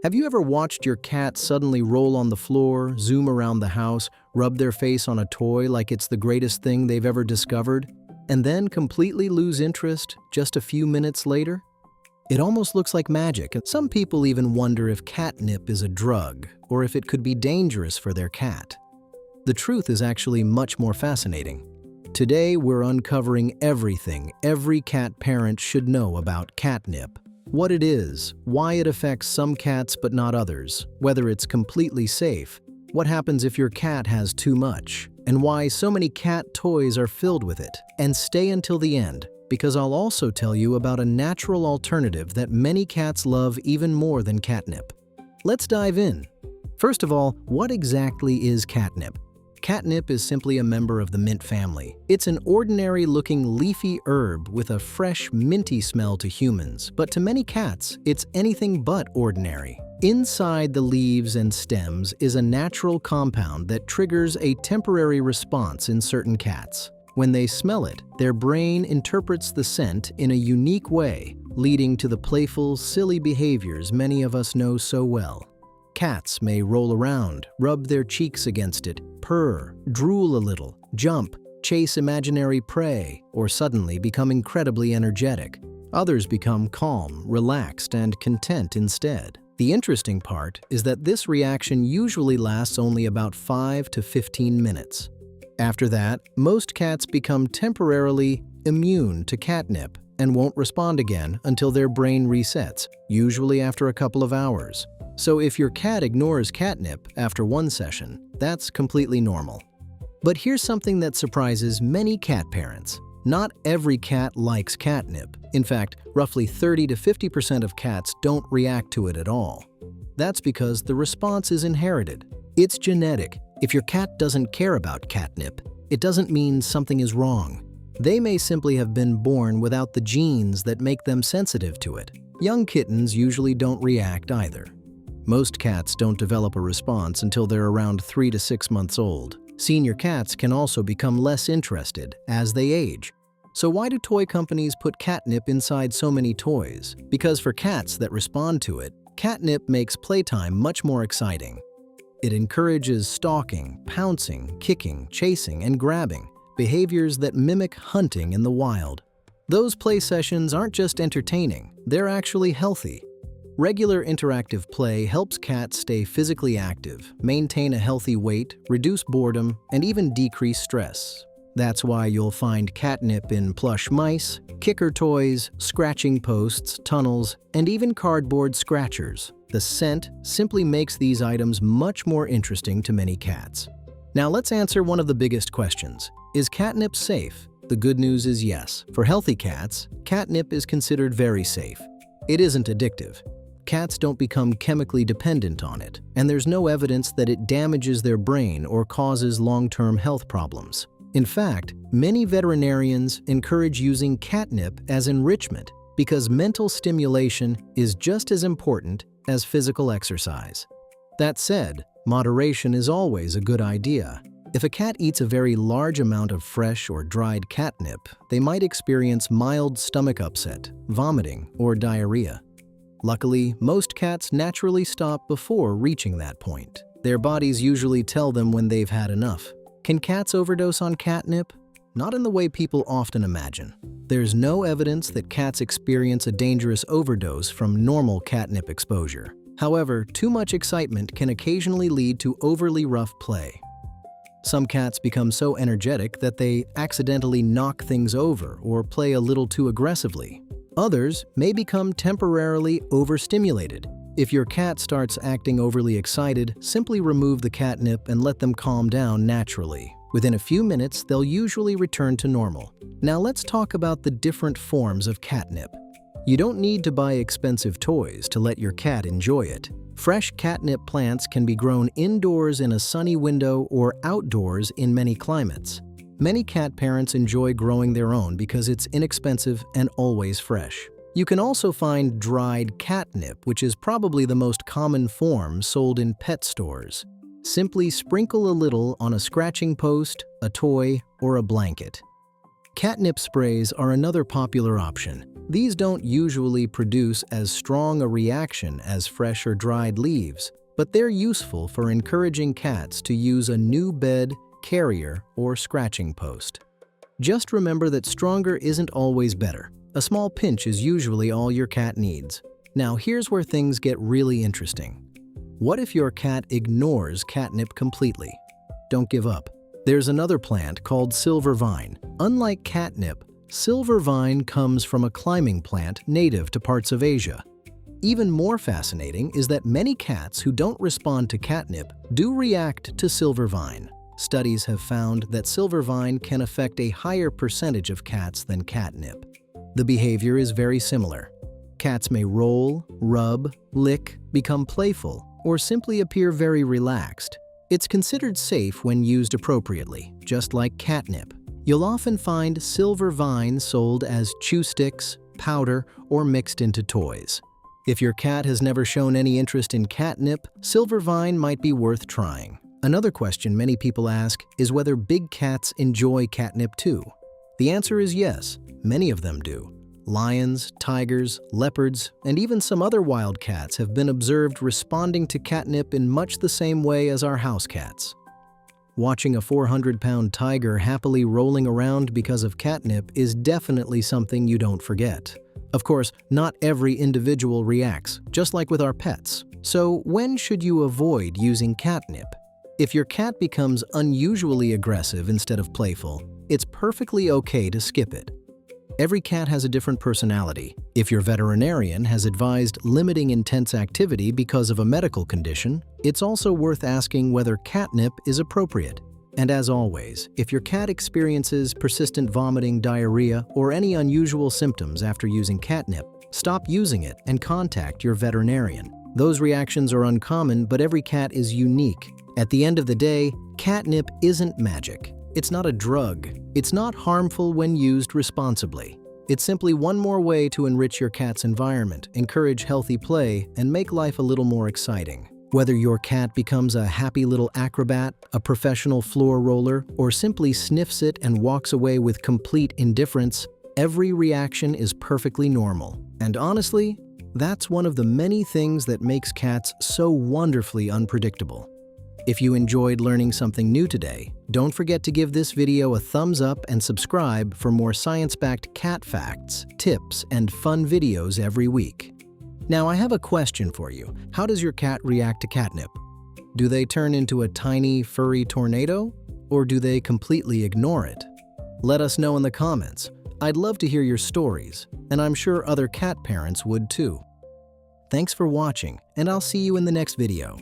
Have you ever watched your cat suddenly roll on the floor, zoom around the house, rub their face on a toy like it's the greatest thing they've ever discovered, and then completely lose interest just a few minutes later? It almost looks like magic, and some people even wonder if catnip is a drug or if it could be dangerous for their cat. The truth is actually much more fascinating. Today, we're uncovering everything every cat parent should know about catnip. What it is, why it affects some cats but not others, whether it's completely safe, what happens if your cat has too much, and why so many cat toys are filled with it. And stay until the end, because I'll also tell you about a natural alternative that many cats love even more than catnip. Let's dive in. First of all, what exactly is catnip? Catnip is simply a member of the mint family. It's an ordinary-looking leafy herb with a fresh, minty smell to humans, but to many cats, it's anything but ordinary. Inside the leaves and stems is a natural compound that triggers a temporary response in certain cats. When they smell it, their brain interprets the scent in a unique way, leading to the playful, silly behaviors many of us know so well. Cats may roll around, rub their cheeks against it, purr, drool a little, jump, chase imaginary prey, or suddenly become incredibly energetic. Others become calm, relaxed, and content instead. The interesting part is that this reaction usually lasts only about 5 to 15 minutes. After that, most cats become temporarily immune to catnip and won't respond again until their brain resets, usually after a couple of hours. So if your cat ignores catnip after one session, that's completely normal. But here's something that surprises many cat parents. Not every cat likes catnip. In fact, roughly 30 to 50% of cats don't react to it at all. That's because the response is inherited. It's genetic. If your cat doesn't care about catnip, it doesn't mean something is wrong. They may simply have been born without the genes that make them sensitive to it. Young kittens usually don't react either. Most cats don't develop a response until they're around 3 to 6 months old. Senior cats can also become less interested as they age. So why do toy companies put catnip inside so many toys? Because for cats that respond to it, catnip makes playtime much more exciting. It encourages stalking, pouncing, kicking, chasing, and grabbing, behaviors that mimic hunting in the wild. Those play sessions aren't just entertaining, they're actually healthy. Regular interactive play helps cats stay physically active, maintain a healthy weight, reduce boredom, and even decrease stress. That's why you'll find catnip in plush mice, kicker toys, scratching posts, tunnels, and even cardboard scratchers. The scent simply makes these items much more interesting to many cats. Now let's answer one of the biggest questions. Is catnip safe? The good news is yes. For healthy cats, catnip is considered very safe. It isn't addictive. Cats don't become chemically dependent on it, and there's no evidence that it damages their brain or causes long-term health problems. In fact, many veterinarians encourage using catnip as enrichment because mental stimulation is just as important as physical exercise. That said, moderation is always a good idea. If a cat eats a very large amount of fresh or dried catnip, they might experience mild stomach upset, vomiting, or diarrhea. Luckily, most cats naturally stop before reaching that point. Their bodies usually tell them when they've had enough. Can cats overdose on catnip? Not in the way people often imagine. There's no evidence that cats experience a dangerous overdose from normal catnip exposure. However, too much excitement can occasionally lead to overly rough play. Some cats become so energetic that they accidentally knock things over or play a little too aggressively. Others may become temporarily overstimulated. If your cat starts acting overly excited, simply remove the catnip and let them calm down naturally. Within a few minutes, they'll usually return to normal. Now let's talk about the different forms of catnip. You don't need to buy expensive toys to let your cat enjoy it. Fresh catnip plants can be grown indoors in a sunny window or outdoors in many climates. Many cat parents enjoy growing their own because it's inexpensive and always fresh. You can also find dried catnip, which is probably the most common form sold in pet stores. Simply sprinkle a little on a scratching post, a toy, or a blanket. Catnip sprays are another popular option. These don't usually produce as strong a reaction as fresh or dried leaves, but they're useful for encouraging cats to use a new bed, carrier, or scratching post. Just remember that stronger isn't always better. A small pinch is usually all your cat needs. Now here's where things get really interesting. What if your cat ignores catnip completely? Don't give up. There's another plant called silver vine. Unlike catnip, silver vine comes from a climbing plant native to parts of Asia. Even more fascinating is that many cats who don't respond to catnip do react to silver vine. Studies have found that silver vine can affect a higher percentage of cats than catnip. The behavior is very similar. Cats may roll, rub, lick, become playful, or simply appear very relaxed. It's considered safe when used appropriately, just like catnip. You'll often find silver vine sold as chew sticks, powder, or mixed into toys. If your cat has never shown any interest in catnip, silver vine might be worth trying. Another question many people ask is whether big cats enjoy catnip too. The answer is yes, many of them do. Lions, tigers, leopards, and even some other wild cats have been observed responding to catnip in much the same way as our house cats. Watching a 400-pound tiger happily rolling around because of catnip is definitely something you don't forget. Of course, not every individual reacts, just like with our pets. So when should you avoid using catnip? If your cat becomes unusually aggressive instead of playful, it's perfectly okay to skip it. Every cat has a different personality. If your veterinarian has advised limiting intense activity because of a medical condition, it's also worth asking whether catnip is appropriate. And as always, if your cat experiences persistent vomiting, diarrhea, or any unusual symptoms after using catnip, stop using it and contact your veterinarian. Those reactions are uncommon, but every cat is unique. At the end of the day, catnip isn't magic. It's not a drug. It's not harmful when used responsibly. It's simply one more way to enrich your cat's environment, encourage healthy play, and make life a little more exciting. Whether your cat becomes a happy little acrobat, a professional floor roller, or simply sniffs it and walks away with complete indifference, every reaction is perfectly normal. And honestly, that's one of the many things that makes cats so wonderfully unpredictable. If you enjoyed learning something new today, don't forget to give this video a thumbs up and subscribe for more science-backed cat facts, tips, and fun videos every week. Now, I have a question for you. How does your cat react to catnip? Do they turn into a tiny, furry tornado? Or do they completely ignore it? Let us know in the comments. I'd love to hear your stories, and I'm sure other cat parents would too. Thanks for watching, and I'll see you in the next video.